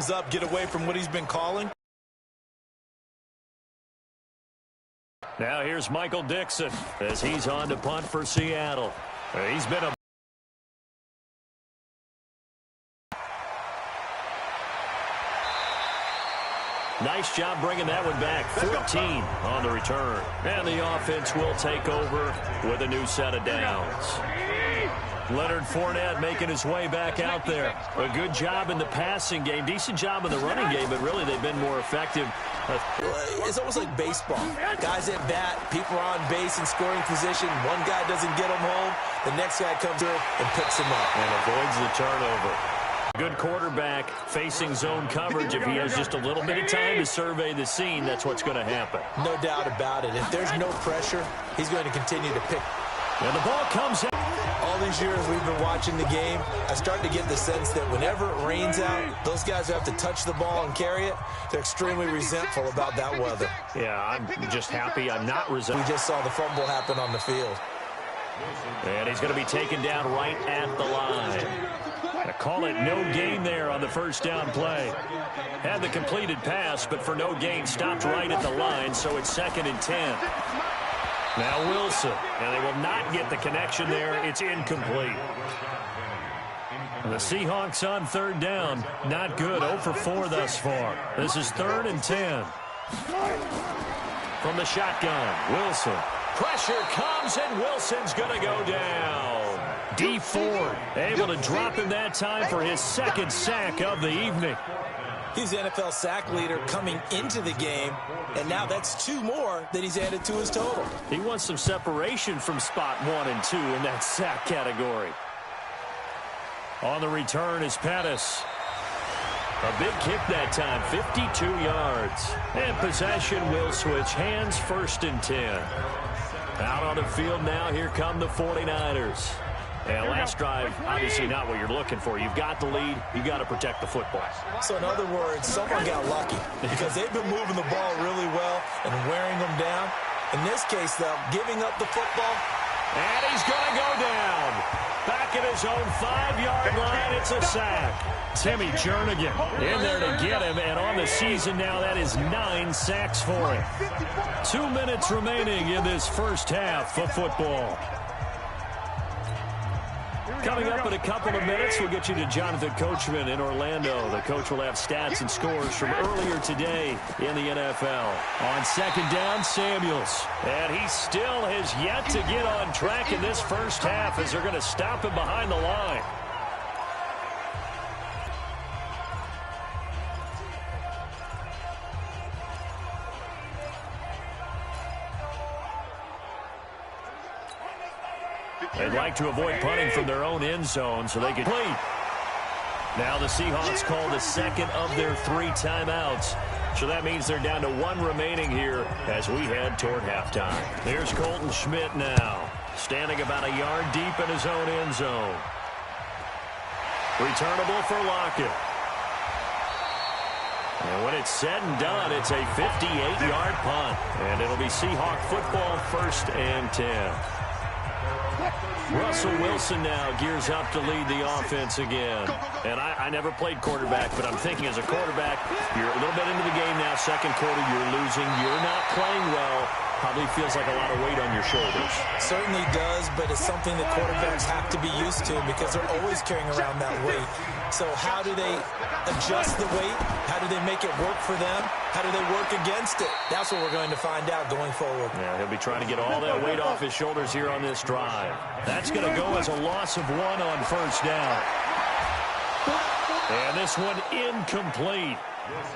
close up, get away from what he's been calling. Now here's Michael Dixon as he's on to punt for Seattle. He's been a nice job bringing that one back. 14 on the return. And the offense will take over with a new set of downs. Leonard Fournette making his way back out there. A good job in the passing game. Decent job in the running game, but really they've been more effective. It's almost like baseball. Guys at bat, people are on base in scoring position. One guy doesn't get them home. The next guy comes through and picks them up. And avoids the turnover. Good quarterback facing zone coverage. If he has just a little bit of time to survey the scene, that's what's going to happen. No doubt about it. If there's no pressure, he's going to continue to pick. And the ball comes in. All these years we've been watching the game, I start to get the sense that whenever it rains out, those guys who have to touch the ball and carry it, they're extremely resentful about that weather. Yeah, I'm just happy I'm not resentful. We just saw the fumble happen on the field. And he's going to be taken down right at the line. I call it no gain there on the first down play. Had the completed pass, but for no gain, stopped right at the line, so it's 2nd and 10. Now Wilson, and they will not get the connection there. It's incomplete. The Seahawks on 3rd down. Not good. 0 for 4 thus far. This is 3rd and 10. From the shotgun, Wilson. Pressure comes, and Wilson's going to go down. D Ford able to drop him that time for his 2nd sack of the evening. He's the NFL sack leader coming into the game, and now that's 2 more that he's added to his total. He wants some separation from spot 1 and 2 in that sack category. On the return is Pettis. A big kick that time, 52 yards. And possession will switch hands, 1st and 10. Out on the field now, here come the 49ers. And last drive, obviously not what you're looking for. You've got the lead. You've got to protect the football. So in other words, someone got lucky because they've been moving the ball really well and wearing them down. In this case, though, giving up the football. And he's going to go down. Back at his own 5-yard line, it's a sack. Timmy Jernigan in there to get him. And on the season now, that is 9 sacks for him. 2 minutes remaining in this first half of football. Coming up in a couple of minutes, we'll get you to Jonathan Coachman in Orlando. The coach will have stats and scores from earlier today in the NFL. On 2nd down, Samuels. And he still has yet to get on track in this first half as they're going to stop him behind the line. They'd like to avoid punting from their own end zone so they can play. Now the Seahawks call the 2nd of their 3 timeouts. So that means they're down to 1 remaining here as we head toward halftime. There's Colton Schmidt now, standing about a yard deep in his own end zone. Returnable for Lockett. And when it's said and done, it's a 58-yard punt. And it'll be Seahawk football, 1st and 10. Russell Wilson now gears up to lead the offense again. And I never played quarterback, but I'm thinking as a quarterback, you're a little bit into the game now, 2nd quarter, you're losing, you're not playing well. Probably feels like a lot of weight on your shoulders. Certainly does, but it's something that quarterbacks have to be used to because they're always carrying around that weight. So how do they adjust the weight? How do they make it work for them? How do they work against it? That's what we're going to find out going forward. Yeah, he'll be trying to get all that weight off his shoulders here on this drive. That's going to go as a loss of 1 on 1st down. And this one incomplete.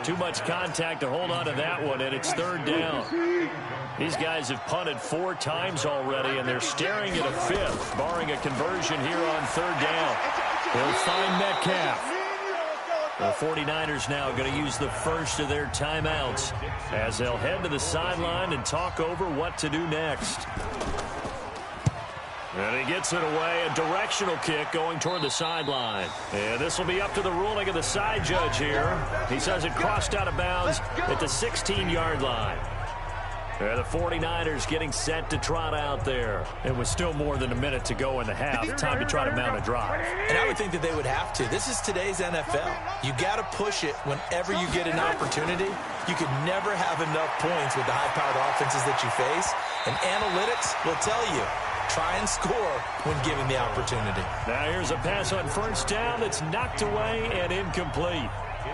Too much contact to hold on to that one, and it's 3rd down. These guys have punted 4 times already, and they're staring at a 5th, barring a conversion here on 3rd down. They'll find Metcalf. The 49ers now going to use the first of their timeouts as they'll head to the sideline and talk over what to do next. And he gets it away, a directional kick going toward the sideline. And this will be up to the ruling of the side judge here. He says it crossed out of bounds at the 16-yard line. The 49ers getting set to trot out there. It was still more than a minute to go in the half. Time to try to mount a drive. And I would think that they would have to. This is today's NFL. You got to push it whenever you get an opportunity. You could never have enough points with the high-powered offenses that you face. And analytics will tell you, try and score when given the opportunity. Now here's a pass on first down that's knocked away and incomplete.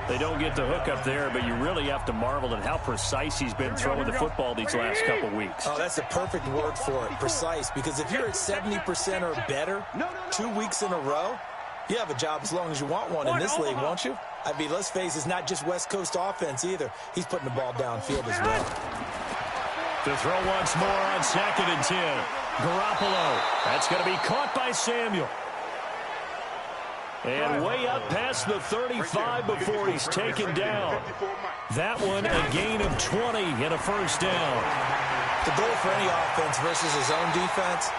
They don't get the hook up there, but you really have to marvel at how precise he's been throwing the football these last couple weeks. Oh, that's the perfect word for it, precise. Because if you're at 70% or better 2 weeks in a row, you have a job as long as you want one in this league, won't you? I mean, let's face it, it's not just West Coast offense either. He's putting the ball downfield as well. To throw once more on 2nd and 10. Garoppolo. That's going to be caught by Samuel. And way up past the 35 before he's taken down. That one a gain of 20 and a first down. The goal for any offense versus his own defense,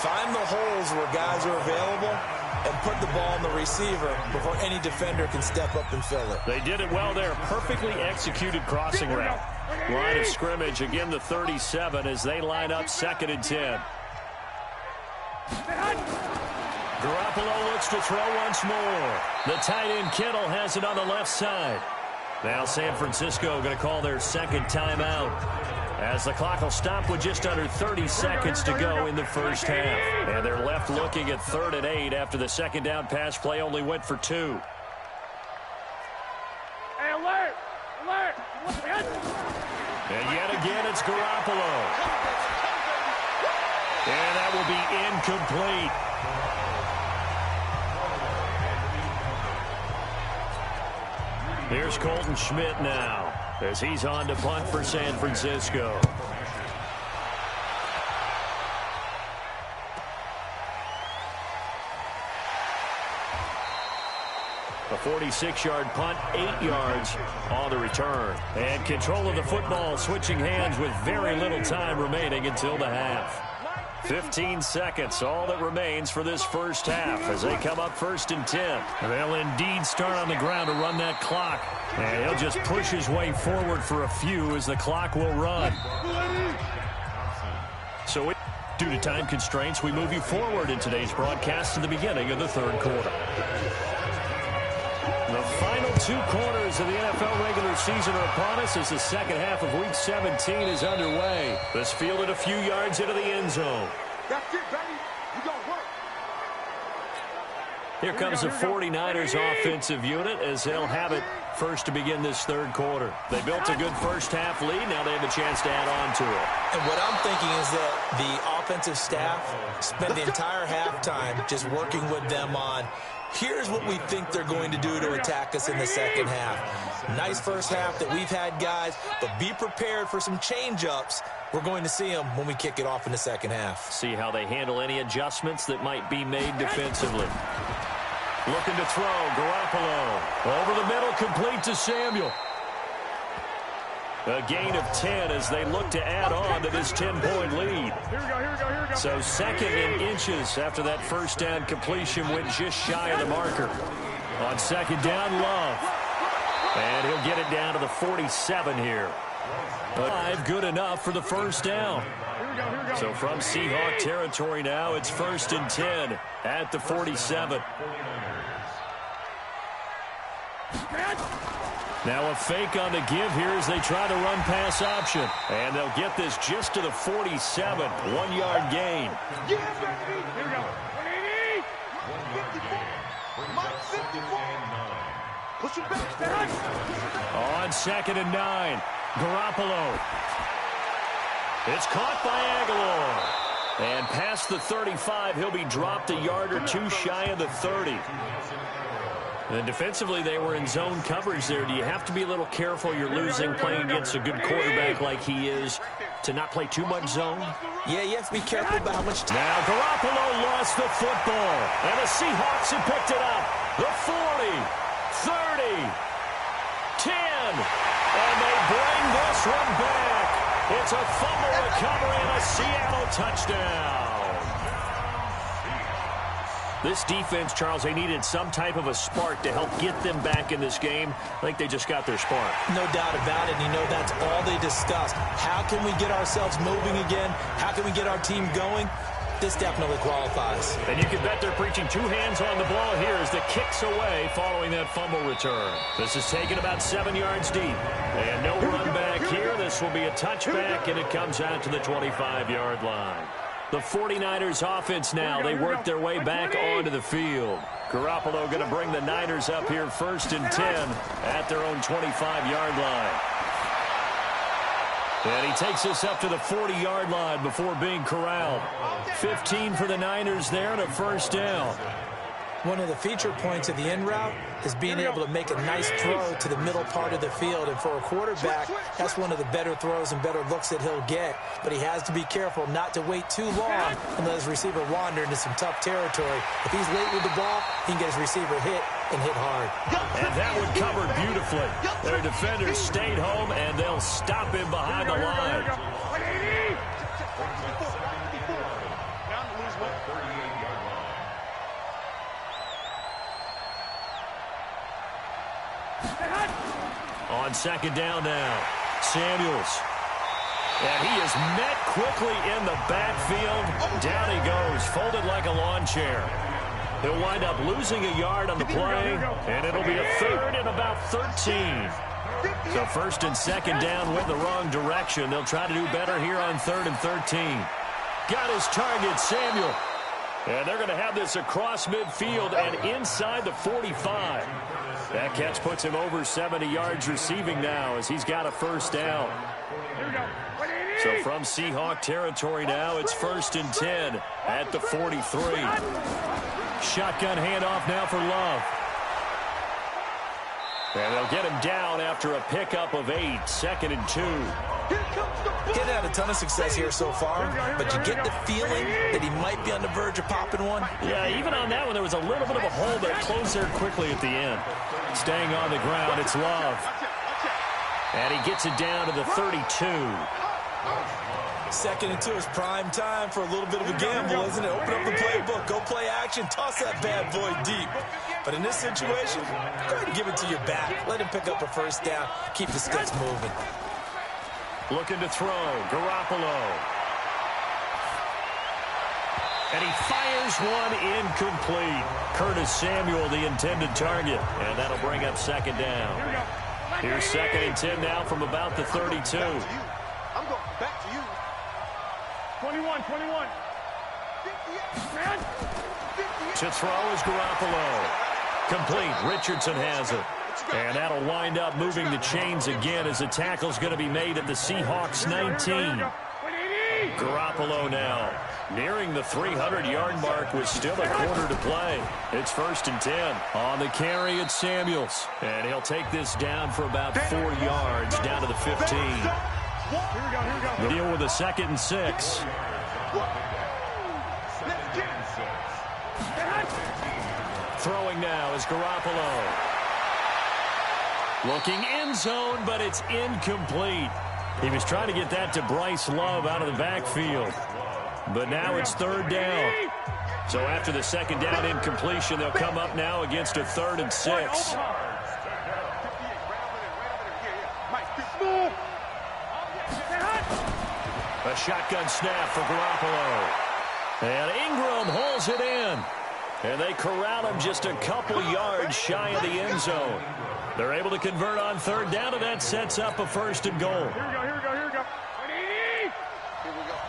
find the holes where guys are available and put the ball on the receiver before any defender can step up and fill it. They did it well there. Perfectly executed crossing route. Line of scrimmage, again the 37 as they line up 2nd and 10. Garoppolo looks to throw once more. The tight end Kittle has it on the left side. Now San Francisco going to call their second timeout as the clock will stop with just under 30 seconds to go in the first half. And they're left looking at 3rd and 8 after the second down pass play only went for 2. Hey, alert! Alert! And yet again it's Garoppolo. And that will be incomplete. Here's Colton Schmidt now as he's on to punt for San Francisco. A 46-yard punt, 8 yards on the return. And control of the football switching hands with very little time remaining until the half. 15 seconds, all that remains for this first half as they come up 1st and 10. They'll indeed start on the ground to run that clock. And he'll just push his way forward for a few as the clock will run. So due to time constraints, we move you forward in today's broadcast to the beginning of the 3rd quarter. The final 2 quarters of the NFL regular season are upon us as the second half of Week 17 is underway. This fielded a few yards into the end zone. That's it, baby. You got work. Here comes the 49ers offensive unit as they'll have it first to begin this 3rd quarter. They built a good first half lead. Now they have a chance to add on to it. And what I'm thinking is that the offensive staff spent the entire halftime just working with them on, here's what we think they're going to do to attack us in the second half. Nice first half that we've had, guys, but be prepared for some change-ups. We're going to see them when we kick it off in the second half. See how they handle any adjustments that might be made defensively. Looking to throw, Garoppolo. Over the middle, complete to Samuel. A gain of 10 as they look to add on to this 10-point lead. Here we go. So 2nd and inches after that first down completion went just shy of the marker. On 2nd down, Love. And he'll get it down to the 47 here. 5 good enough for the first down. So from Seahawk territory now, it's 1st and 10 at the 47. Now a fake on the give here as they try to run pass option. And they'll get this just to the 47. 1-yard gain. Here we go. 154. Push it back. On 2nd and 9. Garoppolo. It's caught by Aguilar. And past the 35, he'll be dropped a yard or 2 shy of the 30. And defensively, they were in zone coverage there. Do you have to be a little careful? You're losing playing against a good quarterback like he is to not play too much zone? Yeah, you have to be careful about how much time. Now Garoppolo lost the football. And the Seahawks have picked it up. The 40, 30, 10. And they bring this one back. It's a fumble recovery and a Seattle touchdown. This defense, Charles, they needed some type of a spark to help get them back in this game. I think they just got their spark. No doubt about it. And you know, that's all they discussed. How can we get ourselves moving again? How can we get our team going? This definitely qualifies. And you can bet they're preaching two hands on the ball here as the kick's away following that fumble return. This is taken about 7 yards deep. And no run back here. This will be a touchback, and it comes out to the 25-yard line. The 49ers offense now, they work their way back onto the field. Garoppolo going to bring the Niners up here 1st and 10 at their own 25-yard line. And he takes us up to the 40-yard line before being corralled. 15 for the Niners there and a first down. One of the feature points of the in route is being able to make a nice throw to the middle part of the field. And for a quarterback, that's one of the better throws and better looks that he'll get. But he has to be careful not to wait too long and let his receiver wander into some tough territory. If he's late with the ball, he can get his receiver hit and hit hard. And that one covered beautifully. Their defenders stayed home, and they'll stop him behind the line. On second down now, Samuels. And he is met quickly in the backfield. Down he goes, folded like a lawn chair. He'll wind up losing a yard on the play, and it'll be a third and about 13. So 1st and 2nd down went the wrong direction. They'll try to do better here on 3rd and 13. Got his target, Samuel. And they're going to have this across midfield and inside the 45. That catch puts him over 70 yards receiving now as he's got a first down. So from Seahawk territory now, it's 1st and 10 at the 43. Shotgun handoff now for Love. And they'll get him down after a pickup of 8, 2nd and 2. He's had a ton of success here so far, but you get the feeling that he might be on the verge of popping one. Yeah, even on that one, there was a little bit of a hole, but it closed there quickly at the end. Staying on the ground, it's Love. And he gets it down to the 32. 2nd and 2 is prime time for a little bit of a gamble, isn't it? Open up the playbook, go play action, toss that bad boy deep. But in this situation, go ahead and give it to your back. Let him pick up a first down, keep the sticks moving. Looking to throw, Garoppolo. And he fires one incomplete. Curtis Samuel, the intended target. And that'll bring up 2nd down. Here's 2nd and 10 now from about the 32. I'm going back to you. 21. To throw is Garoppolo. Complete. Richardson has it. And that'll wind up moving the chains again as the tackle's going to be made at the Seahawks 19. Garoppolo now nearing the 300-yard mark with still a quarter to play. It's 1st and 10. On the carry, it's Samuels. And he'll take this down for about 4 yards down to the 15. The deal with a 2nd and 6. Throwing now is Garoppolo. Looking end zone, but it's incomplete. He was trying to get that to Bryce Love out of the backfield. But now it's 3rd down. So after the 2nd down incompletion, they'll come up now against a 3rd and 6. A shotgun snap for Garoppolo. And Ingram holds it in. And they corral him just a couple yards shy of the end zone. They're able to convert on 3rd down, and that sets up a 1st and goal. Here we go.